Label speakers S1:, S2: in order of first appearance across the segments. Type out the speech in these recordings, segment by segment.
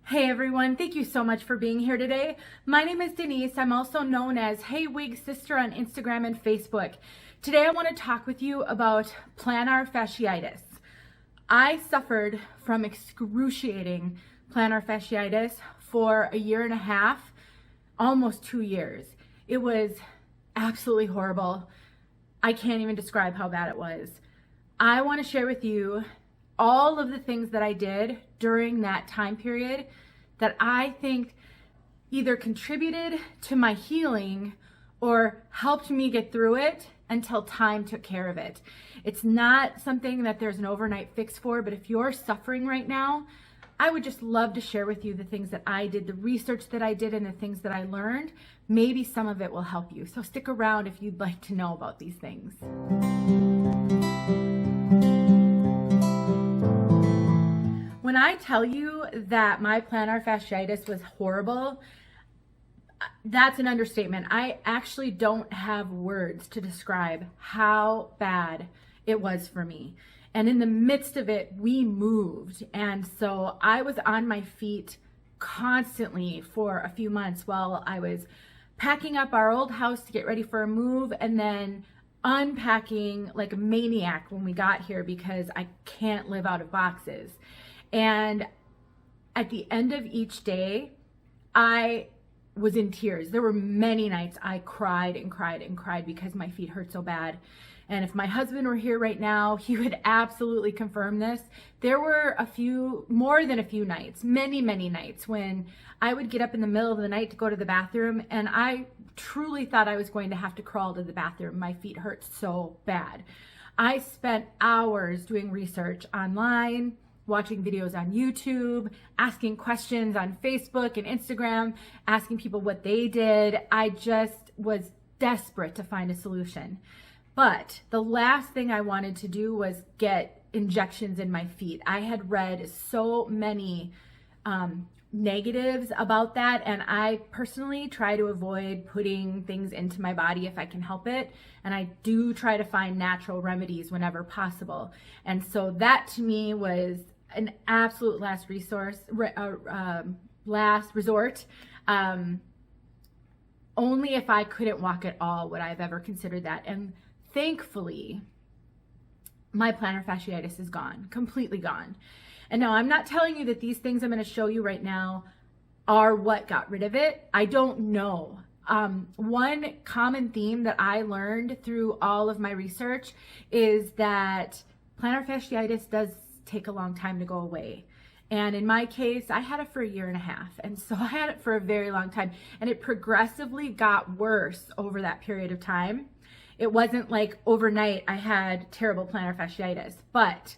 S1: Hey everyone, thank you so much for being here today. My name is Denise. I'm also known as heywigsister on Instagram and Facebook. Today I want to talk with you about plantar fasciitis. I suffered from excruciating plantar fasciitis for 1.5 years, almost 2 years. It was absolutely horrible. I can't even describe how bad it was. I want to share with you all of the things that I did during that time period that I think either contributed to my healing or helped me get through it until time took care of it. It's not something that there's an overnight fix for, but if you're suffering right now, I would just love to share with you the things that I did, the research that I did, and the things that I learned. Maybe some of it will help you. So stick around if you'd like to know about these things. When I tell you that my plantar fasciitis was horrible, that's an understatement. I actually don't have words to describe how bad it was for me. And in the midst of it, we moved. And so I was on my feet constantly for a few months while I was packing up our old house to get ready for a move and then unpacking like a maniac when we got here because I can't live out of boxes. And at the end of each day, I was in tears. There were many nights I cried and cried and cried because my feet hurt so bad. And if my husband were here right now, he would absolutely confirm this. There were more than a few nights, many nights when I would get up in the middle of the night to go to the bathroom and I truly thought I was going to have to crawl to the bathroom. My feet hurt so bad. I spent hours doing research online, watching videos on YouTube, asking questions on Facebook and Instagram, asking people what they did. I just was desperate to find a solution. But the last thing I wanted to do was get injections in my feet. I had read so many negatives about that, and I personally try to avoid putting things into my body if I can help it, and I do try to find natural remedies whenever possible. And so that to me was an absolute last resort. Only if I couldn't walk at all would I have ever considered that. And thankfully, my plantar fasciitis is gone, completely gone. And now I'm not telling you that these things I'm going to show you right now are what got rid of it. I don't know. One common theme that I learned through all of my research is that plantar fasciitis does take a long time to go away. And in my case, I had it for 1.5 years. And so I had it for a very long time. And it progressively got worse over that period of time. It wasn't like overnight I had terrible plantar fasciitis. But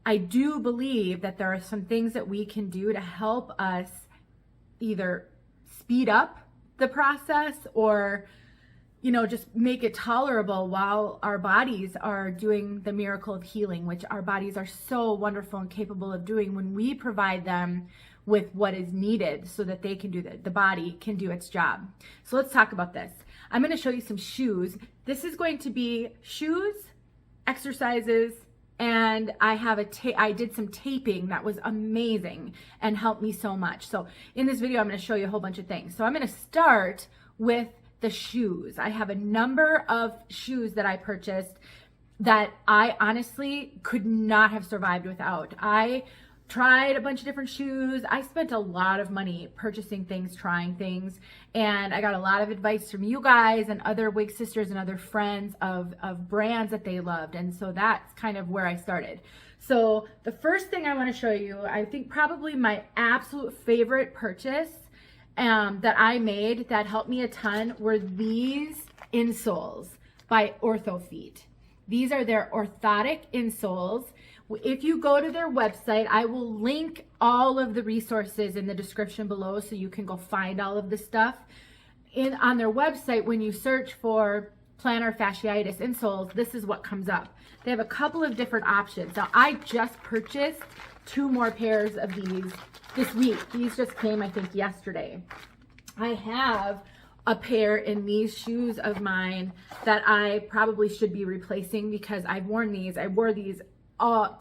S1: I do believe that there are some things that we can do to help us either speed up the process or just make it tolerable while our bodies are doing the miracle of healing, which our bodies are so wonderful and capable of doing when we provide them with what is needed so that they can do the body can do its job. So let's talk about this. I'm going to show you some shoes. This is going to be shoes, exercises, and I did some taping that was amazing and helped me so much. So in this video, I'm going to show you a whole bunch of things. So I'm going to start with the shoes. I have a number of shoes that I purchased that I honestly could not have survived without. I tried a bunch of different shoes. I spent a lot of money purchasing things, trying things, and I got a lot of advice from you guys and other wig sisters and other friends of brands that they loved. And so that's kind of where I started. So the first thing I want to show you, I think probably my absolute favorite purchase that I made that helped me a ton were these insoles by OrthoFeet. These are their orthotic insoles. If you go to their website, I will link all of the resources in the description below so you can go find all of the stuff. On their website, when you search for plantar fasciitis insoles, this is what comes up. They have a couple of different options. Now, I just purchased 2 more pairs of these this week. These just came, I think, yesterday. I have a pair in these shoes of mine that I probably should be replacing because I've worn these. I wore these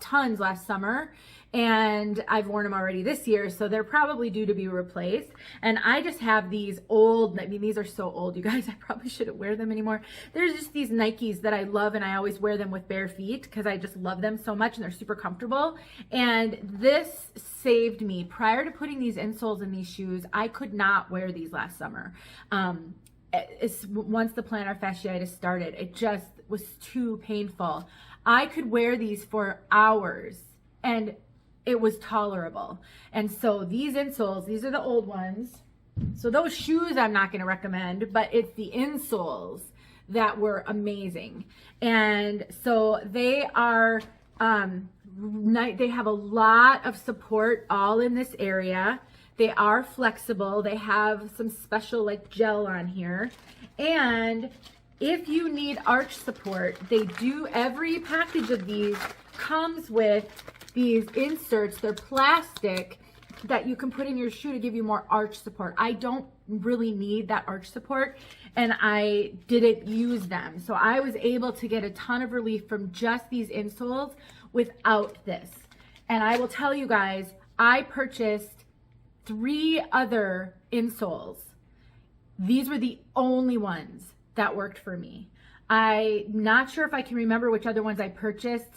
S1: tons last summer and I've worn them already this year, so they're probably due to be replaced. And I just have these old, I mean, these are so old, you guys, I probably shouldn't wear them anymore. There's just these Nikes that I love, and I always wear them with bare feet because I just love them so much, and they're super comfortable. And this saved me. Prior to putting these insoles in these shoes, I could not wear these last summer. Once the plantar fasciitis started, it just was too painful. I could wear these for hours and it was tolerable. And so these insoles, these are the old ones. So those shoes I'm not going to recommend, but it's the insoles that were amazing. And so they are, they have a lot of support all in this area. They are flexible. They have some special like gel on here. And if you need arch support, they do, every package of these comes with these inserts. They're plastic that you can put in your shoe to give you more arch support. I don't really need that arch support, and I didn't use them. So I was able to get a ton of relief from just these insoles without this. And I will tell you guys, I purchased 3 other insoles. These were the only ones that worked for me. I'm not sure if I can remember which other ones I purchased.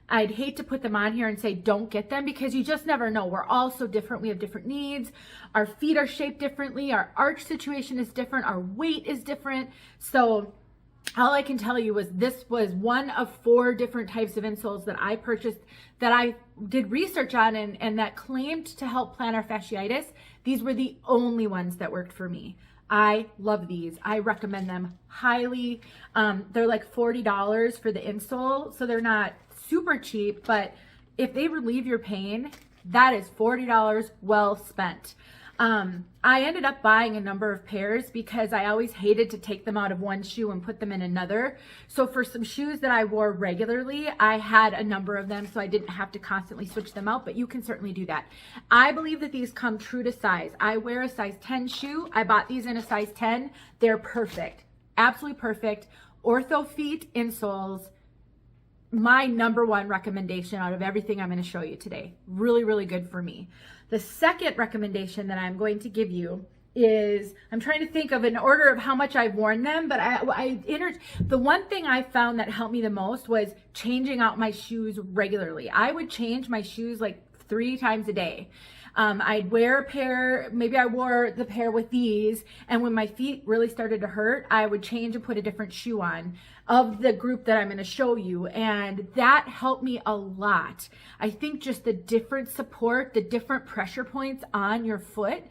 S1: I'd hate to put them on here and say don't get them because you just never know. We're all so different. We have different needs. Our feet are shaped differently. Our arch situation is different. Our weight is different. So all I can tell you is this was one of 4 different types of insoles that I purchased that I did research on and that claimed to help plantar fasciitis. These were the only ones that worked for me. I love these. I recommend them highly. They're like $40 for the insole, so they're not super cheap, but if they relieve your pain, that is $40 well spent. I ended up buying a number of pairs because I always hated to take them out of one shoe and put them in another. So for some shoes that I wore regularly, I had a number of them so I didn't have to constantly switch them out, but you can certainly do that. I believe that these come true to size. I wear a size 10 shoe. I bought these in a size 10. They're perfect. Absolutely perfect. OrthoFeet insoles. My #1 recommendation out of everything I'm going to show you today. Really, really good for me. The second recommendation that I'm going to give you is, I'm trying to think of an order of how much I've worn them, but the one thing I found that helped me the most was changing out my shoes regularly. I would change my shoes like 3 times a day. I'd wear a pair, maybe I wore the pair with these, and when my feet really started to hurt, I would change and put a different shoe on of the group that I'm going to show you, and that helped me a lot. I think just the different support, the different pressure points on your foot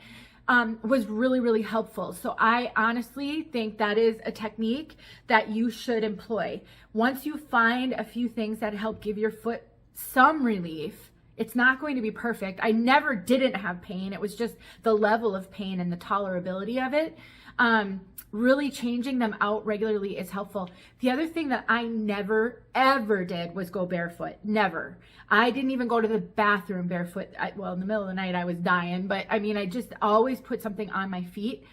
S1: was really, really helpful. So I honestly think that is a technique that you should employ. Once you find a few things that help give your foot some relief, it's not going to be perfect. I never didn't have pain. It was just the level of pain and the tolerability of it. Really changing them out regularly is helpful. The other thing that I never, ever did was go barefoot. Never. I didn't even go to the bathroom barefoot. Well, in the middle of the night, I was dying. But I mean, I just always put something on my feet.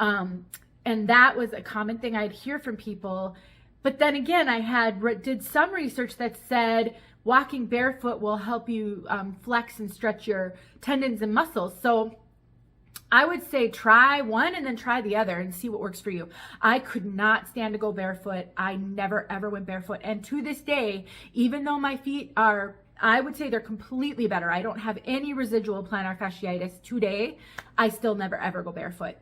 S1: And that was a common thing I'd hear from people. But then again, I did some research that said walking barefoot will help you flex and stretch your tendons and muscles. So I would say try one and then try the other and see what works for you. I could not stand to go barefoot. I never ever went barefoot. And to this day, even though my feet are, I would say they're completely better. I don't have any residual plantar fasciitis today. I still never ever go barefoot.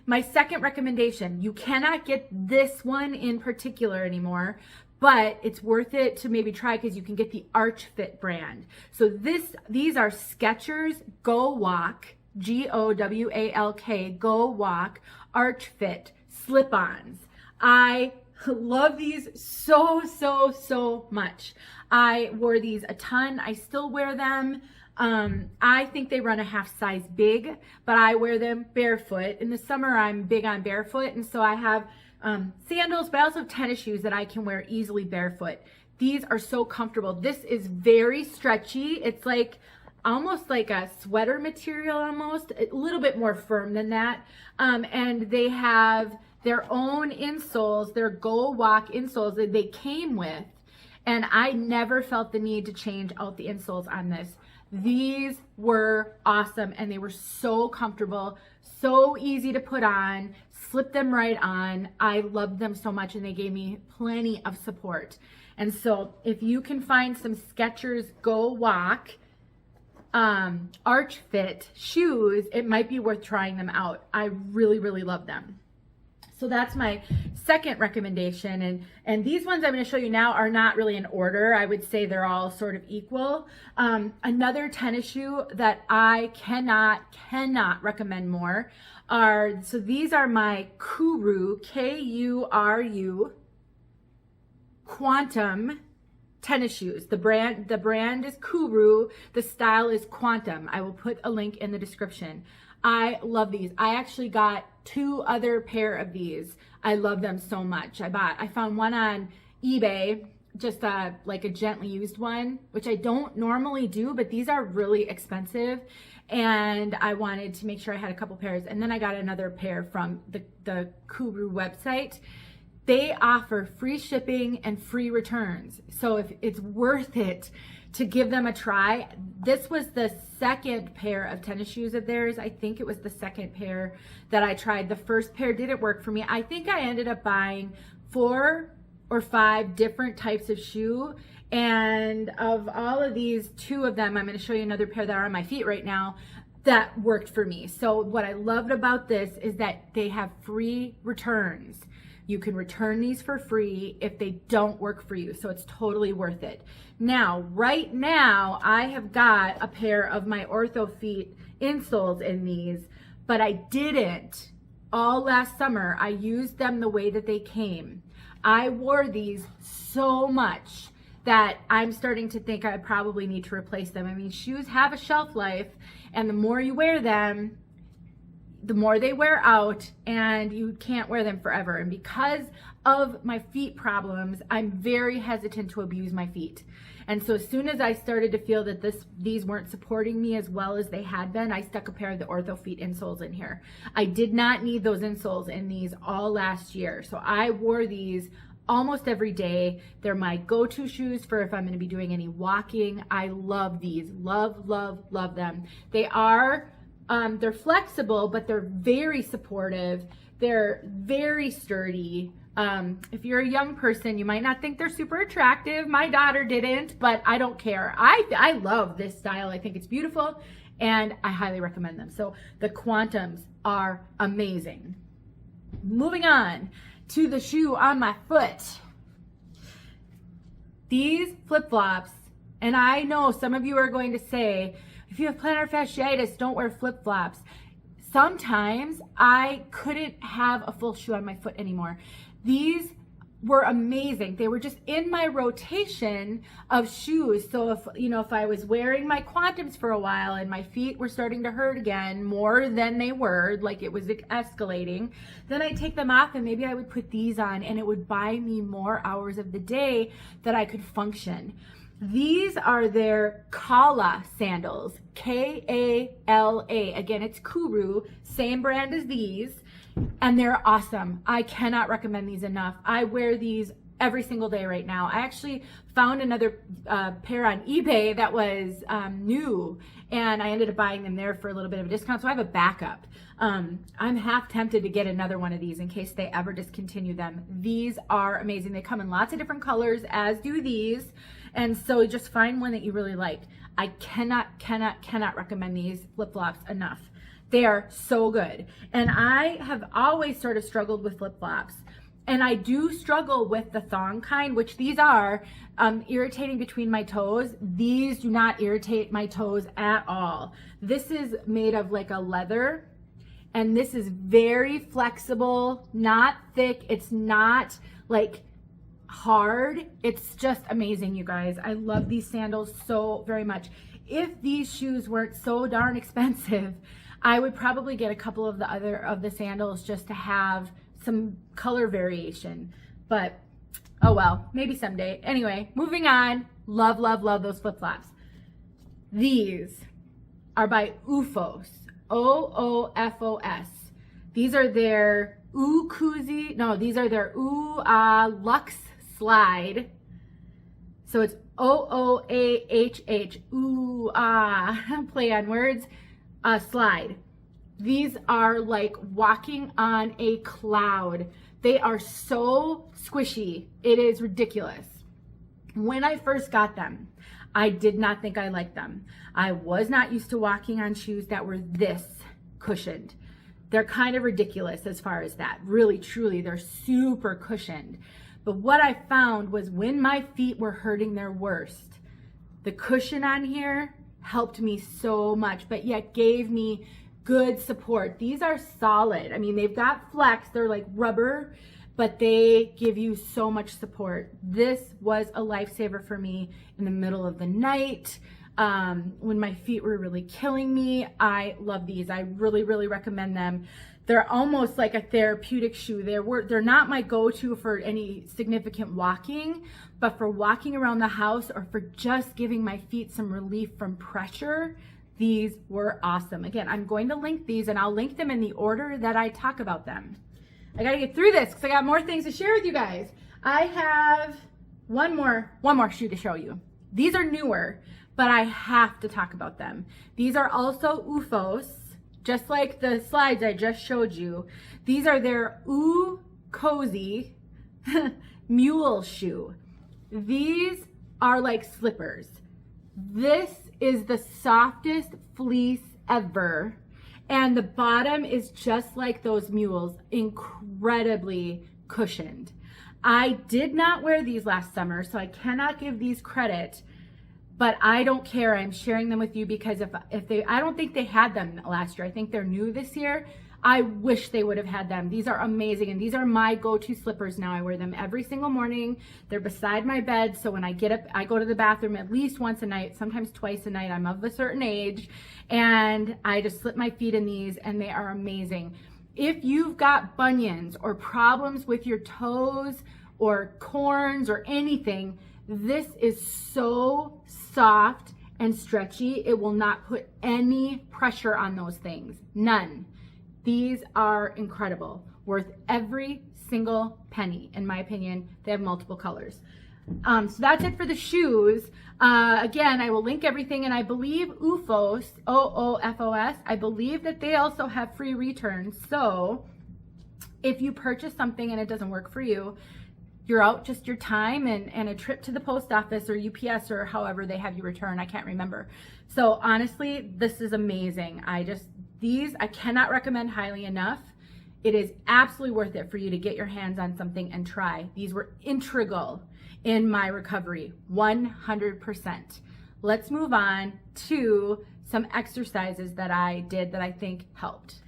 S1: My second recommendation, you cannot get this one in particular anymore, but it's worth it to maybe try because you can get the Arch Fit brand. So these are Skechers Go Walk, G-O-W-A-L-K, Go Walk, Arch Fit slip-ons. I love these so, so, so much. I wore these a ton. I still wear them. I think they run a half size big, but I wear them barefoot. In the summer, I'm big on barefoot, and so I have sandals, but I also have tennis shoes that I can wear easily barefoot. These are so comfortable. This is very stretchy. It's like almost like a sweater material, almost a little bit more firm than that. And they have their own insoles, their Go Walk insoles that they came with. And I never felt the need to change out the insoles on this. These were awesome, and they were so comfortable, so easy to put on, slip them right on. I loved them so much, and they gave me plenty of support. And so if you can find some Skechers Go Walk arch fit shoes, it might be worth trying them out. I really, really love them. So that's my second recommendation. And these ones I'm going to show you now are not really in order. I would say they're all sort of equal. Another tennis shoe that I cannot recommend more are, so these are my Kuru, K-U-R-U, Quantum tennis shoes. The brand is Kuru. The style is Quantum. I will put a link in the description. I love these. I actually got 2 other pair of these. I love them so much. I found one on eBay, just like a gently used one, which I don't normally do, but these are really expensive, and I wanted to make sure I had a couple pairs. And then I got another pair from the Kuru website. They offer free shipping and free returns. So if it's worth it to give them a try. This was the second pair of tennis shoes of theirs. I think it was the second pair that I tried. The first pair didn't work for me. I think I ended up buying 4 or 5 different types of shoe. And of all of these, 2 of them, I'm going to show you another pair that are on my feet right now, that worked for me. So what I loved about this is that they have free returns. You can return these for free if they don't work for you. So it's totally worth it. Now, right now, I have got a pair of my OrthoFeet insoles in these, but I didn't all last summer. I used them the way that they came. I wore these so much that I'm starting to think I probably need to replace them. I mean, shoes have a shelf life, and the more you wear them, the more they wear out, and you can't wear them forever. And because of my feet problems, I'm very hesitant to abuse my feet. And so as soon as I started to feel that these weren't supporting me as well as they had been, I stuck a pair of the OrthoFeet insoles in here. I did not need those insoles in these all last year. So I wore these almost every day. They're my go-to shoes for if I'm going to be doing any walking. I love these. Love, love, love them. They are they're flexible, but they're very supportive. They're very sturdy. If you're a young person, you might not think they're super attractive. My daughter didn't, but I don't care. I love this style. I think it's beautiful, and I highly recommend them. So the Quantums are amazing. Moving on to the shoe on my foot. These flip-flops, and I know some of you are going to say, if you have plantar fasciitis, don't wear flip-flops. Sometimes I couldn't have a full shoe on my foot anymore. These were amazing. They were just in my rotation of shoes. So if I was wearing my Quantums for a while and my feet were starting to hurt again more than they were, like it was escalating, then I'd take them off and maybe I would put these on, and it would buy me more hours of the day that I could function. These are their Kala sandals, K-A-L-A. Again, it's Kuru, same brand as these, and they're awesome. I cannot recommend these enough. I wear these every single day right now. I actually found another pair on eBay that was new, and I ended up buying them there for a little bit of a discount, so I have a backup. I'm half tempted to get another one of these in case they ever discontinue them. These are amazing. They come in lots of different colors, as do these. And so just find one that you really like. I cannot recommend these flip-flops enough. They are so good. And I have always sort of struggled with flip-flops. And I do struggle with the thong kind, which these are irritating between my toes. These do not irritate my toes at all. This is made of like a leather, and this is very flexible, not thick. It's not like hard. It's just amazing, you guys. I love these sandals so very much. If these shoes weren't so darn expensive, I would probably get a couple of the sandals just to have some color variation, but oh well, maybe someday. Anyway, moving on. Love, love, love those flip-flops. These are by Oofos, O-O-F-O-S. These are their Luxe slide So it's OOAHH, ooh, ah, play on words, slide. These are like walking on a cloud. They are so squishy. It is ridiculous. When I first got them, I did not think I liked them. I was not used to walking on shoes that were this cushioned. They're kind of ridiculous as far as that. Really, truly, they're super cushioned. But what I found was when my feet were hurting their worst, the cushion on here helped me so much, but yet gave me good support. These are solid. I mean, they've got flex, they're like rubber, but they give you so much support. This was a lifesaver for me in the middle of the night. When my feet were really killing me, I love these. I really, really recommend them. They're almost like a therapeutic shoe. They're not my go-to for any significant walking, but for walking around the house or for just giving my feet some relief from pressure, these were awesome. Again, I'm going to link these and I'll link them in the order that I talk about them. I gotta get through this because I got more things to share with you guys. I have one more shoe to show you. These are newer, but I have to talk about them. These are also Oofos, just like the slides I just showed you. These are their OOCOZIE Mule Shoe. These are like slippers. This is the softest fleece ever. And the bottom is just like those mules, incredibly cushioned. I did not wear these last summer, so I cannot give these credit, but I don't care. I'm sharing them with you because I don't think they had them last year. I think they're new this year. I wish they would have had them. These are amazing, and these are my go-to slippers now. I wear them every single morning. They're beside my bed, so when I get up, I go to the bathroom at least once a night, sometimes twice a night. I'm of a certain age, and I just slip my feet in these, and they are amazing. If you've got bunions or problems with your toes or corns or anything, this is so soft and stretchy. It will not put any pressure on those things, none. These are incredible, worth every single penny, in my opinion. They have multiple colors. So that's it for the shoes. Again, I will link everything, and I believe Oofos, OOFOS, I believe that they also have free returns. So if you purchase something and it doesn't work for you, you're out just your time and a trip to the post office or UPS or however they have you return. I can't remember. So honestly, this is amazing. These I cannot recommend highly enough. It is absolutely worth it for you to get your hands on something and try. These were integral in my recovery, 100%. Let's move on to some exercises that I did that I think helped.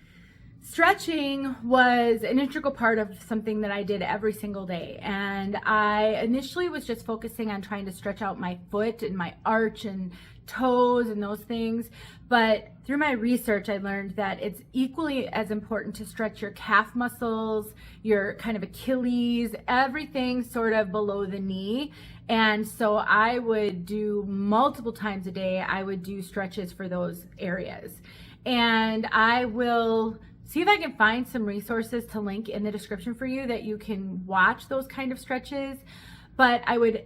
S1: Stretching was an integral part of something that I did every single day. And I initially was just focusing on trying to stretch out my foot and my arch and toes and those things. But through my research, I learned that it's equally as important to stretch your calf muscles, your kind of Achilles, everything sort of below the knee. And so I would do multiple times a day, I would do stretches for those areas. And I will see if I can find some resources to link in the description for you that you can watch those kind of stretches. But I would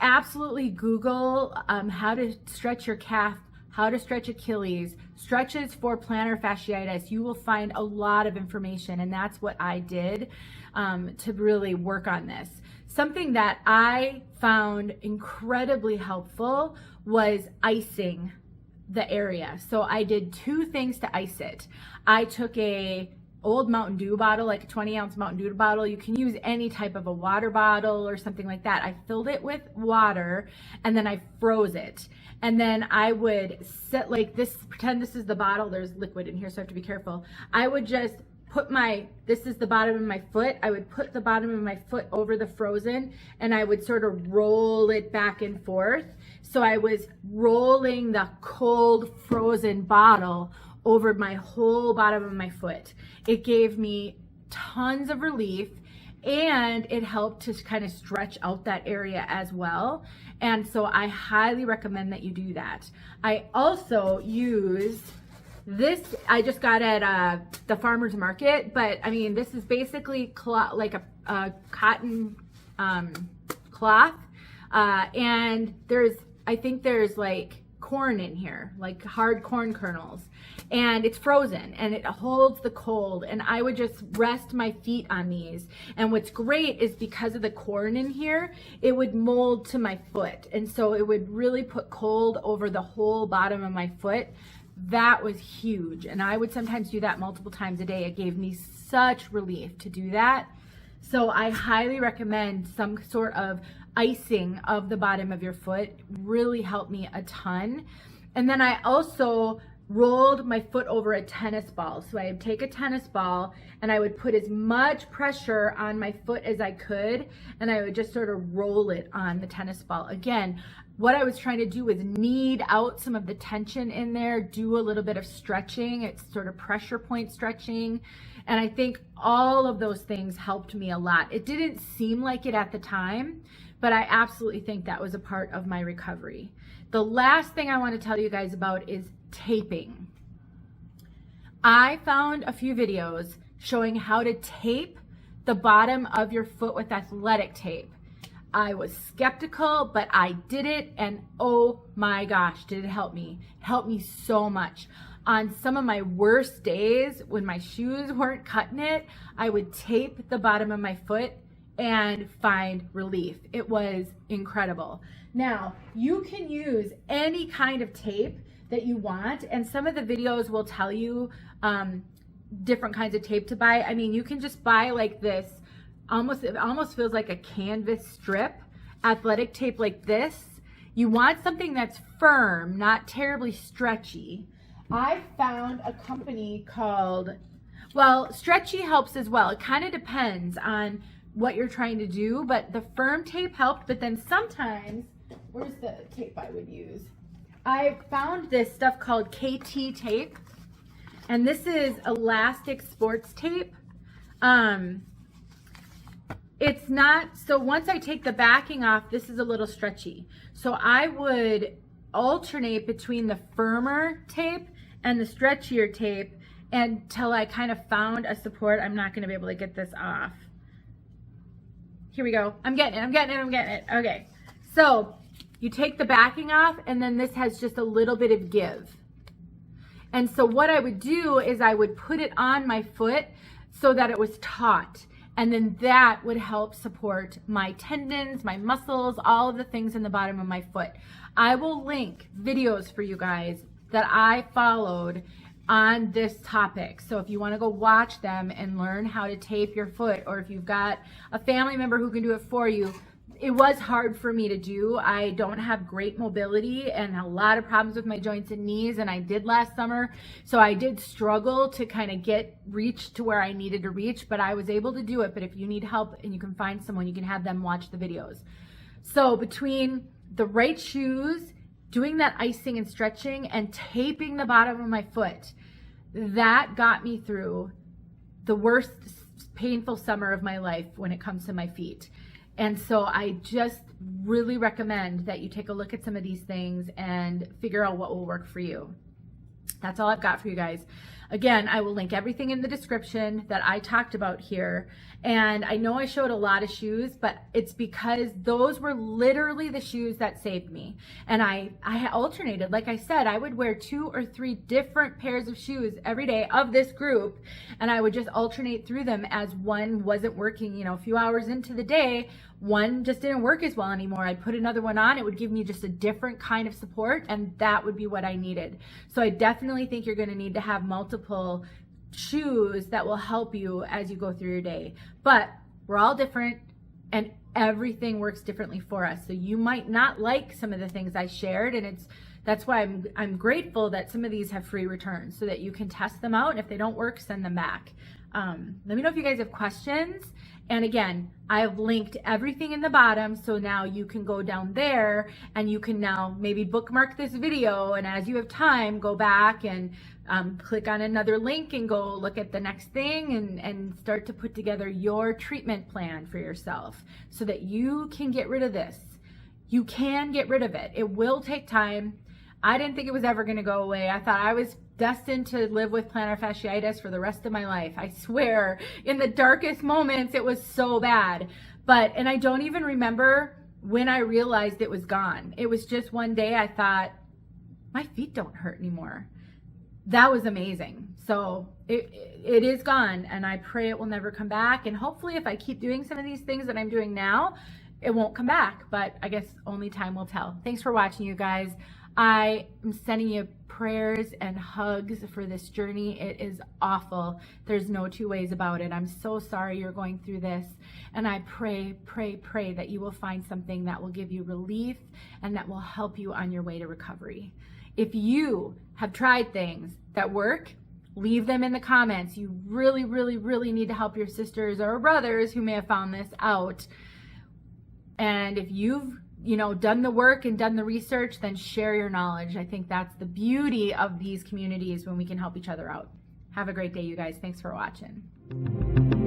S1: absolutely Google how to stretch your calf, how to stretch Achilles, stretches for plantar fasciitis. You will find a lot of information, and that's what I did to really work on this. Something that I found incredibly helpful was icing the area. So I did two things to ice it. I took a old Mountain Dew bottle, like a 20-ounce Mountain Dew bottle. You can use any type of a water bottle or something like that. I filled it with water and then I froze it. And then I would set like this, pretend this is the bottle. There's liquid in here, so I have to be careful. I would just put this is the bottom of my foot. I would put the bottom of my foot over the frozen and I would sort of roll it back and forth. So I was rolling the cold frozen bottle over my whole bottom of my foot. It gave me tons of relief and it helped to kind of stretch out that area as well. And so I highly recommend that you do that. I also use this, I just got at the farmer's market, but I mean, this is basically like a cotton cloth. And I think there's like corn in here, like hard corn kernels, and it's frozen and it holds the cold, and I would just rest my feet on these. And what's great is because of the corn in here, it would mold to my foot, and so it would really put cold over the whole bottom of my foot. That was huge, and I would sometimes do that multiple times a day. It gave me such relief to do that. So I highly recommend some sort of icing of the bottom of your foot. Really helped me a ton. And then I also rolled my foot over a tennis ball. So I would take a tennis ball and I would put as much pressure on my foot as I could, and I would just sort of roll it on the tennis ball. Again, what I was trying to do was knead out some of the tension in there, do a little bit of stretching. It's sort of pressure point stretching. And I think all of those things helped me a lot. It didn't seem like it at the time, but I absolutely think that was a part of my recovery. The last thing I want to tell you guys about is taping. I found a few videos showing how to tape the bottom of your foot with athletic tape. I was skeptical, but I did it, and oh my gosh, did it help me. It helped me so much. On some of my worst days, when my shoes weren't cutting it, I would tape the bottom of my foot and find relief. It was incredible. Now, you can use any kind of tape that you want, and some of the videos will tell you different kinds of tape to buy. I mean, you can just buy like this, it almost feels like a canvas strip, athletic tape like this. You want something that's firm, not terribly stretchy. I found a company called, well, stretchy helps as well. It kind of depends on what you're trying to do, but the firm tape helped. But then sometimes, where's the tape I would use? I found this stuff called KT tape, and this is elastic sports tape. It's not, so once I take the backing off, this is a little stretchy. So I would alternate between the firmer tape and the stretchier tape until I kind of found a support. I'm not going to be able to get this off. Here we go. I'm getting it. Okay. So you take the backing off, and then this has just a little bit of give. And so what I would do is I would put it on my foot so that it was taut. And then that would help support my tendons, my muscles, all of the things in the bottom of my foot. I will link videos for you guys that I followed on this topic. So if you want to go watch them and learn how to tape your foot, or if you've got a family member who can do it for you. It was hard for me to do. I don't have great mobility and a lot of problems with my joints and knees, and I did last summer. So I did struggle to kind of reach to where I needed to reach, but I was able to do it. But if you need help and you can find someone, you can have them watch the videos. So between the right shoes, doing that icing and stretching, and taping the bottom of my foot, that got me through the worst painful summer of my life when it comes to my feet. And so I just really recommend that you take a look at some of these things and figure out what will work for you. That's all I've got for you guys. Again, I will link everything in the description that I talked about here. And I know I showed a lot of shoes, but it's because those were literally the shoes that saved me. And I alternated. Like I said, I would wear 2 or 3 different pairs of shoes every day of this group, and I would just alternate through them as one wasn't working, you know, a few hours into the day, one just didn't work as well anymore. I'd put another one on. It would give me just a different kind of support, and that would be what I needed. So I definitely think you're going to need to have multiple shoes that will help you as you go through your day. But we're all different, and everything works differently for us. So you might not like some of the things I shared, and that's why I'm grateful that some of these have free returns so that you can test them out, and if they don't work, send them back. Let me know if you guys have questions. And again, I have linked everything in the bottom, so now you can go down there and you can now maybe bookmark this video, and as you have time, go back and click on another link and go look at the next thing and start to put together your treatment plan for yourself so that you can get rid of this. You can get rid of it. It will take time. I didn't think it was ever going to go away. I thought I was destined to live with plantar fasciitis for the rest of my life. I swear, in the darkest moments, it was so bad. And I don't even remember when I realized it was gone. It was just one day I thought, my feet don't hurt anymore. That was amazing. So it is gone, and I pray it will never come back. And hopefully if I keep doing some of these things that I'm doing now, it won't come back, but I guess only time will tell. Thanks for watching, you guys. I am sending you prayers and hugs for this journey. It is awful. There's no two ways about it. I'm so sorry you're going through this. And I pray that you will find something that will give you relief and that will help you on your way to recovery. If you have tried things that work, leave them in the comments. You really need to help your sisters or brothers who may have found this out. And if you've done the work and done the research, then share your knowledge. I think that's the beauty of these communities, when we can help each other out. Have a great day, you guys. Thanks for watching.